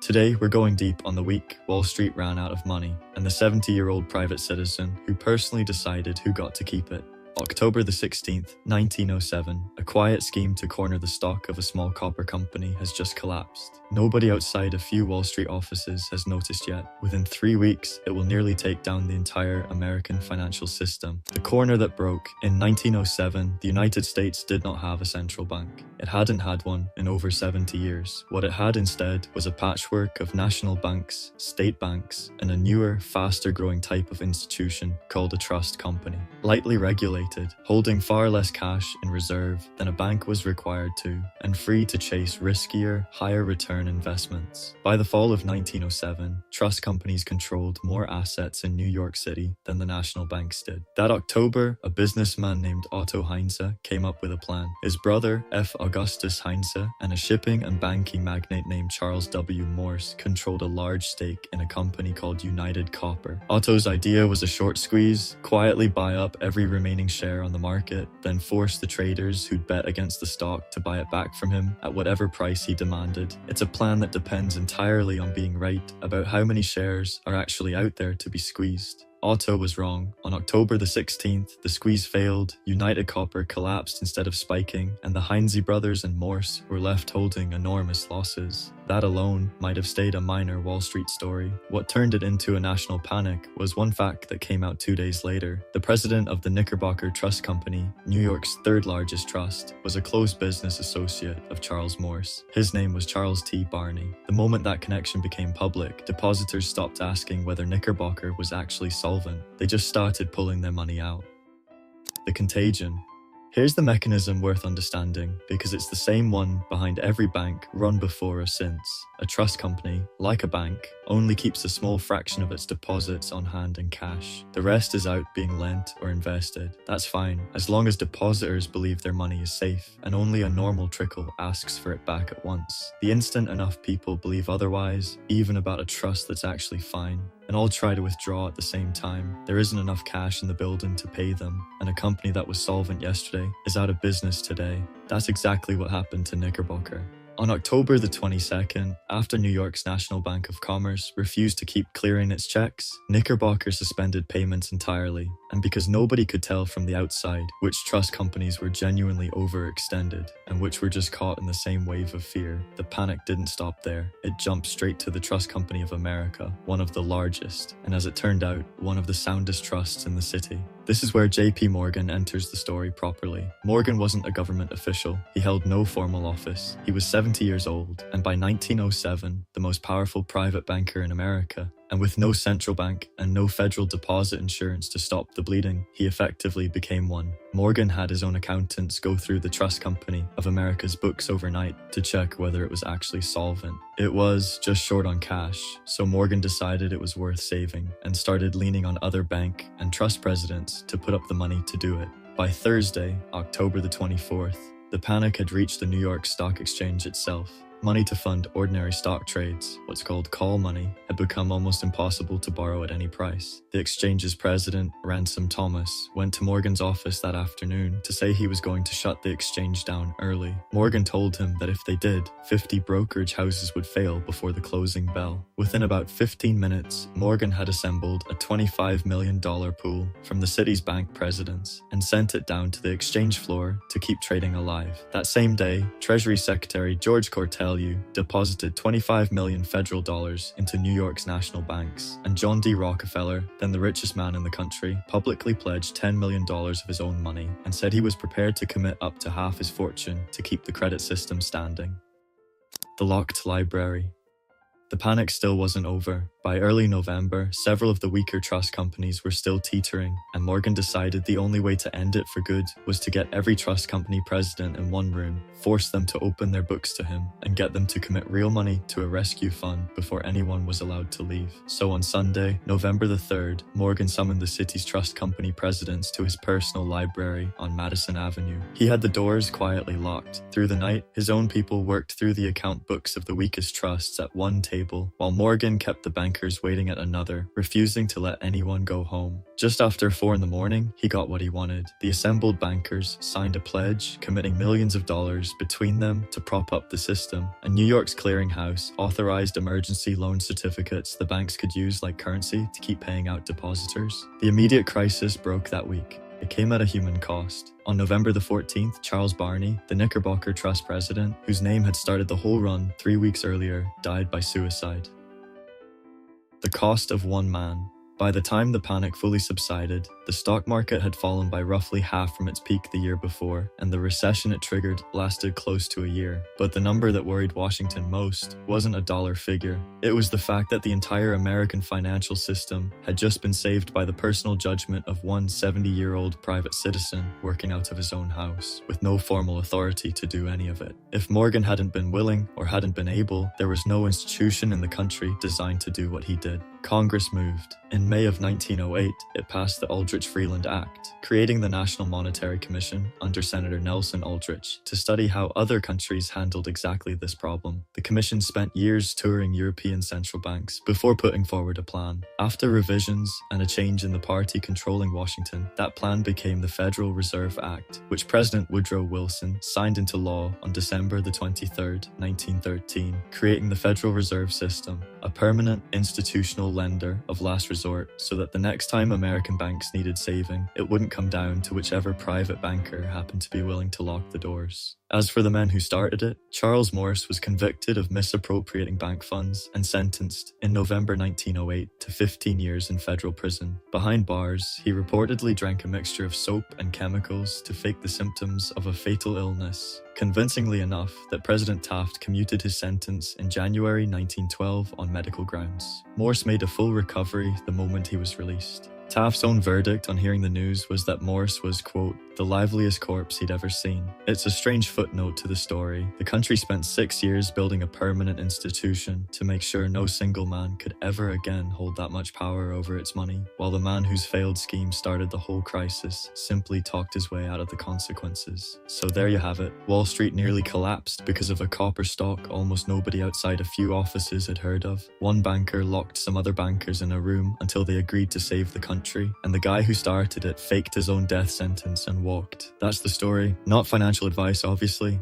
Today, we're going deep on the week Wall Street ran out of money and the 70-year-old private citizen who personally decided who got to keep it. October the 16th, 1907, a quiet scheme to corner the stock of a small copper company has just collapsed. Nobody outside a few Wall Street offices has noticed yet. Within 3 weeks, it will nearly take down the entire American financial system. The corner that broke. In 1907, the United States did not have a central bank. It hadn't had one in over 70 years. What it had instead was a patchwork of national banks, state banks, and a newer, faster-growing type of institution called a trust company. Lightly regulated, holding far less cash in reserve than a bank was required to, and free to chase riskier, higher return investments. By the fall of 1907, trust companies controlled more assets in New York City than the national banks did. That October, a businessman named Otto Heinze came up with a plan. His brother, F. Augustus Heinze, and a shipping and banking magnate named Charles W. Morse controlled a large stake in a company called United Copper. Otto's idea was a short squeeze, quietly buy up every remaining share on the market, then force the traders who'd bet against the stock to buy it back from him at whatever price he demanded. It's a plan that depends entirely on being right about how many shares are actually out there to be squeezed. Otto was wrong. On October the 16th, the squeeze failed, United Copper collapsed instead of spiking, and the Heinze brothers and Morse were left holding enormous losses. That alone might have stayed a minor Wall Street story. What turned it into a national panic was one fact that came out 2 days later. The president of the Knickerbocker Trust Company, New York's third largest trust, was a close business associate of Charles Morse. His name was Charles T. Barney. The moment that connection became public, depositors stopped asking whether Knickerbocker was actually solvent. They just started pulling their money out. The Contagion. Here's the mechanism worth understanding, because it's the same one behind every bank run before or since. A trust company, like a bank, only keeps a small fraction of its deposits on hand in cash. The rest is out being lent or invested. That's fine, as long as depositors believe their money is safe, and only a normal trickle asks for it back at once. The instant enough people believe otherwise, even about a trust that's actually fine, and all try to withdraw at the same time, there isn't enough cash in the building to pay them, and a company that was solvent yesterday is out of business today. That's exactly what happened to Knickerbocker. On October the 22nd, after New York's National Bank of Commerce refused to keep clearing its checks, Knickerbocker suspended payments entirely. And because nobody could tell from the outside which trust companies were genuinely overextended and which were just caught in the same wave of fear, the panic didn't stop there. It jumped straight to the Trust Company of America, one of the largest, and as it turned out, one of the soundest trusts in the city. This is where J.P. Morgan enters the story properly. Morgan wasn't a government official. He held no formal office. He was 70 years old, and by 1907, the most powerful private banker in America. And with no central bank and no federal deposit insurance to stop the bleeding, he effectively became one. Morgan had his own accountants go through the Trust Company of America's books overnight to check whether it was actually solvent. It was just short on cash, so Morgan decided it was worth saving and started leaning on other bank and trust presidents to put up the money to do it. By Thursday, October the 24th, the panic had reached the New York Stock Exchange itself. Money to fund ordinary stock trades, what's called call money, had become almost impossible to borrow at any price. The exchange's president, Ransom Thomas, went to Morgan's office that afternoon to say he was going to shut the exchange down early. Morgan told him that if they did, 50 brokerage houses would fail before the closing bell. Within about 15 minutes, Morgan had assembled a $25 million pool from the city's bank presidents and sent it down to the exchange floor to keep trading alive. That same day, Treasury Secretary George Cortelyou deposited $25 million federal dollars into New York's national banks, and John D. Rockefeller, then the richest man in the country, publicly pledged $10 million of his own money and said he was prepared to commit up to half his fortune to keep the credit system standing. The locked library. The panic still wasn't over. By early November, several of the weaker trust companies were still teetering, and Morgan decided the only way to end it for good was to get every trust company president in one room, force them to open their books to him, and get them to commit real money to a rescue fund before anyone was allowed to leave. So on Sunday, November the 3rd, Morgan summoned the city's trust company presidents to his personal library on Madison Avenue. He had the doors quietly locked. Through the night, his own people worked through the account books of the weakest trusts at one table table, while Morgan kept the bankers waiting at another, refusing to let anyone go home. Just after 4 in the morning, he got what he wanted. The assembled bankers signed a pledge, committing millions of dollars between them to prop up the system, and New York's clearinghouse authorized emergency loan certificates the banks could use like currency to keep paying out depositors. The immediate crisis broke that week. It came at a human cost. On November the 14th, Charles Barney, the Knickerbocker Trust president, whose name had started the whole run 3 weeks earlier, died by suicide. The cost of one man. By the time the panic fully subsided, the stock market had fallen by roughly half from its peak the year before, and the recession it triggered lasted close to a year. But the number that worried Washington most wasn't a dollar figure. It was the fact that the entire American financial system had just been saved by the personal judgment of one 70-year-old private citizen working out of his own house, with no formal authority to do any of it. If Morgan hadn't been willing or hadn't been able, there was no institution in the country designed to do what he did. Congress moved. In May of 1908, it passed the Aldrich-Freeland Act, creating the National Monetary Commission under Senator Nelson Aldrich to study how other countries handled exactly this problem. The commission spent years touring European central banks before putting forward a plan. After revisions and a change in the party controlling Washington, that plan became the Federal Reserve Act, which President Woodrow Wilson signed into law on December the 23rd, 1913, creating the Federal Reserve System, a permanent institutional lender of last resort, so that the next time American banks needed saving, it wouldn't come down to whichever private banker happened to be willing to lock the doors. As for the men who started it, Charles Morse was convicted of misappropriating bank funds and sentenced in November 1908 to 15 years in federal prison. Behind bars, he reportedly drank a mixture of soap and chemicals to fake the symptoms of a fatal illness, convincingly enough that President Taft commuted his sentence in January 1912 on medical grounds. Morse made a full recovery the moment he was released. Taft's own verdict on hearing the news was that Morse was, quote, the liveliest corpse he'd ever seen. It's a strange footnote to the story. The country spent 6 years building a permanent institution to make sure no single man could ever again hold that much power over its money, while the man whose failed scheme started the whole crisis simply talked his way out of the consequences. So there you have it. Wall Street nearly collapsed because of a copper stock almost nobody outside a few offices had heard of. One banker locked some other bankers in a room until they agreed to save the country, and the guy who started it faked his own death sentence and walked. That's the story. Not financial advice, obviously.